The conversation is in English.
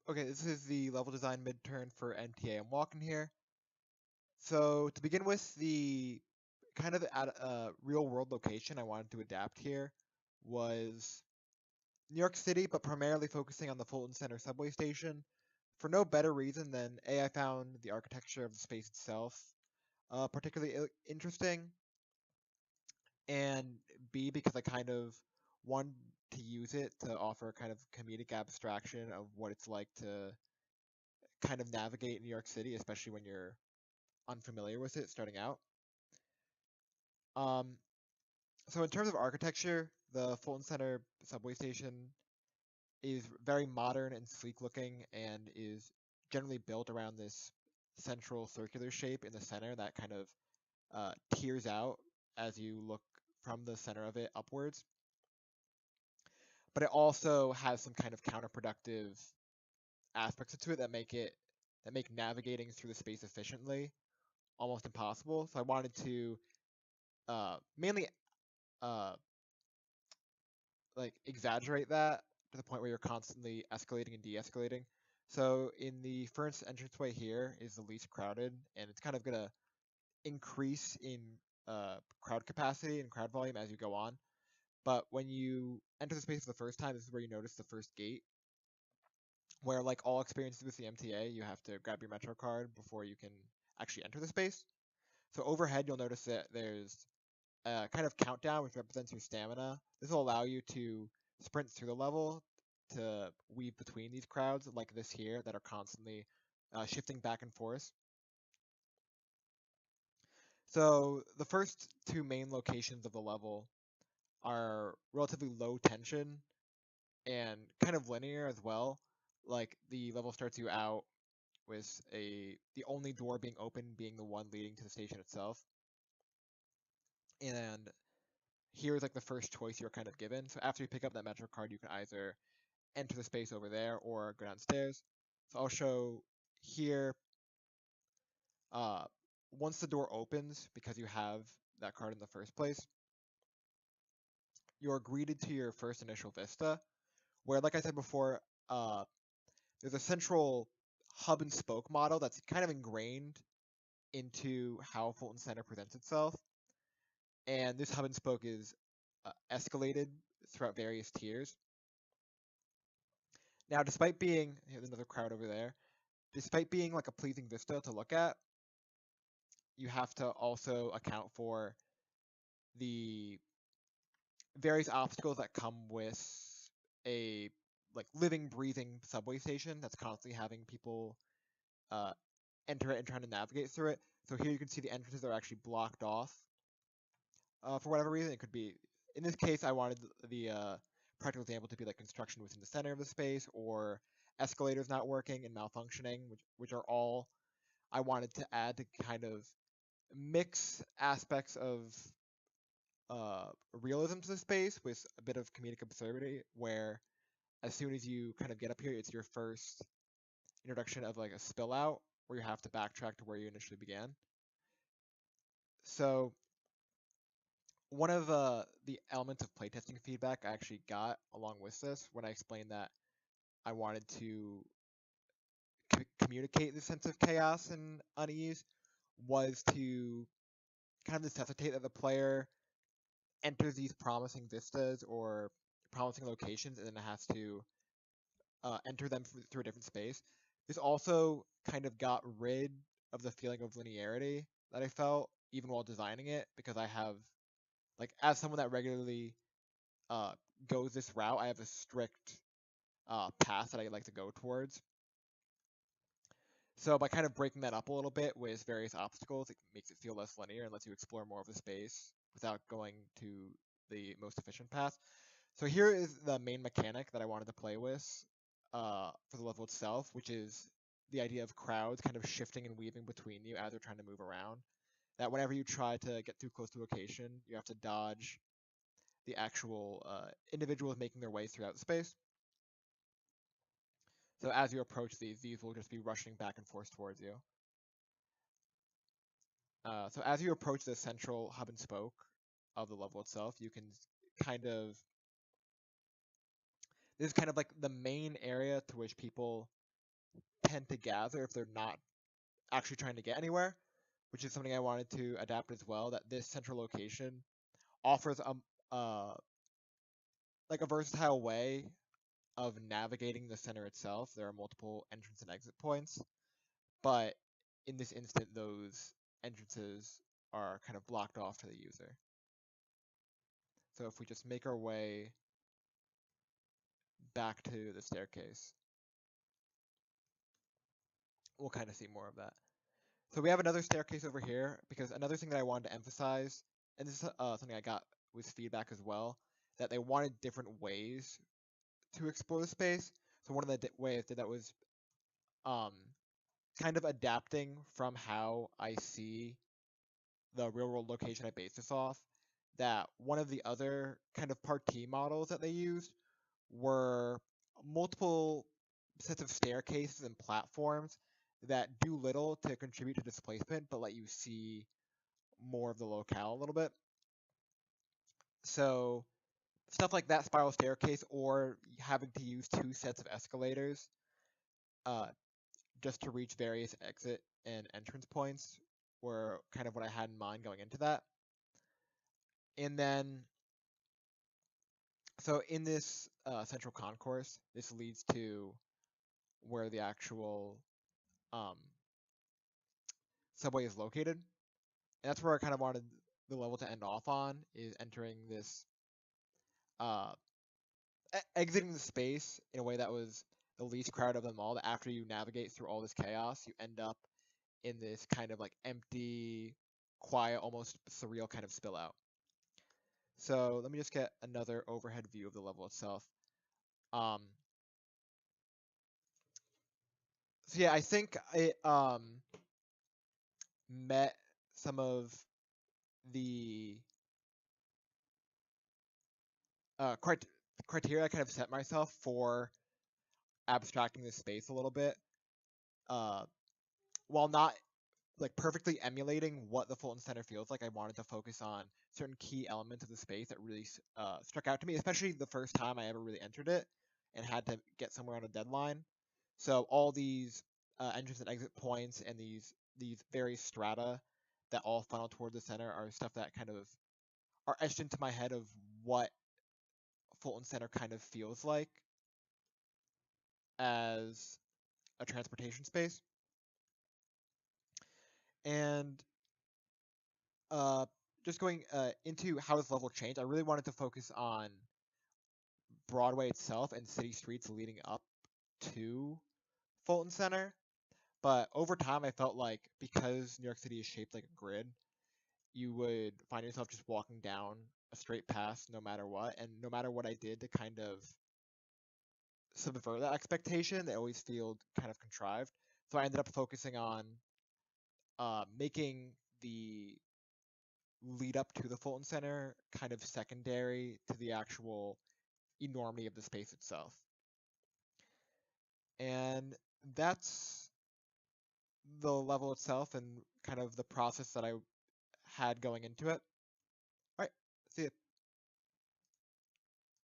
Okay, this is the level design midterm for MTAIMWalking here. So to begin with, the kind of real world location I wanted to adapt here was New York City, but primarily focusing on the Fulton Center subway station for no better reason than A, I found the architecture of the space itself particularly interesting, and B, because I kind of wanted to use it to offer a kind of comedic abstraction of what it's like to kind of navigate New York City, especially when you're unfamiliar with it starting out. Um, so in terms of architecture, the Fulton Center subway station is very modern and sleek looking and is generally built around this central circular shape in the center that kind of tears out as you look from the center of it upwards. But it also has some kind of counterproductive aspects to it that make navigating through the space efficiently almost impossible. So I wanted to mainly uh, like exaggerate that to the point where you're constantly escalating and de-escalating. So in the first entranceway here is the least crowded, and it's kind of gonna increase in crowd capacity and crowd volume as you go on. But when you enter the space for the first time, this is where you notice the first gate, where like all experiences with the MTA, you have to grab your Metro card before you can actually enter the space. So overhead, you'll notice that there's kind of countdown, which represents your stamina. This will allow you to sprint through the level to weave between these crowds like this here that are constantly shifting back and forth. So the first two main locations of the level are relatively low tension and kind of linear as well. Like the level starts you out with the only door being open being the one leading to the station itself. And here is like the first choice you're kind of given. So after you pick up that Metro card, you can either enter the space over there or go downstairs. So I'll show here, uh, once the door opens, because you have that card in the first place, you're greeted to your first initial vista, where, like I said before, uh, there's a central hub and spoke model that's kind of ingrained into how Fulton Center presents itself. And this hub and spoke is escalated throughout various tiers. Now, despite being, here's another crowd over there, despite being like a pleasing vista to look at, you have to also account for the various obstacles that come with a like living, breathing subway station that's constantly having people uh, enter it and trying to navigate through it. So here you can see the entrances are actually blocked off for whatever reason. It could be, in this case, I wanted the practical example to be like construction within the center of the space or escalators not working and malfunctioning, which are all I wanted to add to kind of mix aspects of realism to the space with a bit of comedic absurdity, where as soon as you kind of get up here, it's your first introduction of like a spill out where you have to backtrack to where you initially began. So one of the elements of playtesting feedback I actually got along with this when I explained that I wanted to communicate this sense of chaos and unease was to kind of necessitate that the player enters these promising vistas or promising locations and then has to enter them through a different space. This also kind of got rid of the feeling of linearity that I felt even while designing it, because I have, like, as someone that regularly uh, goes this route, I have a strict path that I like to go towards. So by kind of breaking that up a little bit with various obstacles, it makes it feel less linear and lets you explore more of the space without going to the most efficient path. So here is the main mechanic that I wanted to play with for the level itself, which is the idea of crowds kind of shifting and weaving between you as they're trying to move around. That whenever you try to get too close to a location, you have to dodge the actual individuals making their way throughout the space. So as you approach these will just be rushing back and forth towards you. So as you approach the central hub and spoke of the level itself, you can kind of, this is kind of like the main area to which people tend to gather if they're not actually trying to get anywhere, which is something I wanted to adapt as well, that this central location offers like a versatile way of navigating the center itself. There are multiple entrance and exit points, but in this instant, those entrances are kind of blocked off to the user. So if we just make our way back to the staircase, we'll kind of see more of that. So we have another staircase over here, because another thing that I wanted to emphasize, and this is something I got with feedback as well, that they wanted different ways to explore the space. So one of the ways I did that was um, kind of adapting from how I see the real world location I based this off. That one of the other kind of partie models that they used were multiple sets of staircases and platforms that do little to contribute to displacement, but let you see more of the locale a little bit. So stuff like that spiral staircase, or having to use two sets of escalators uh, just to reach various exit and entrance points, were kind of what I had in mind going into that. And then, so in this central concourse, this leads to where the actual um, subway is located. And that's where I kind of wanted the level to end off on, is entering this, uh, exiting the space in a way that was the least crowded of them all, that after you navigate through all this chaos, you end up in this kind of like empty, quiet, almost surreal kind of spill out. So let me just get another overhead view of the level itself. So yeah, I think it met some of the criteria I kind of set myself for abstracting this space a little bit, uh, while not like perfectly emulating what the Fulton Center feels like. I wanted to focus on certain key elements of the space that really struck out to me, especially the first time I ever really entered it and had to get somewhere on a deadline. So all these entrance and exit points and these various strata that all funnel toward the center are stuff that kind of are etched into my head of what Fulton Center kind of feels like as a transportation space. And uh, just going into how this level changed, I really wanted to focus on Broadway itself and city streets leading up to Fulton Center. But over time, I felt like because New York City is shaped like a grid, you would find yourself just walking down a straight path no matter what. And no matter what I did to kind of subvert that expectation, they always feel kind of contrived. So I ended up focusing on making the lead up to the Fulton Center kind of secondary to the actual enormity of the space itself. And that's the level itself and kind of the process that I had going into it.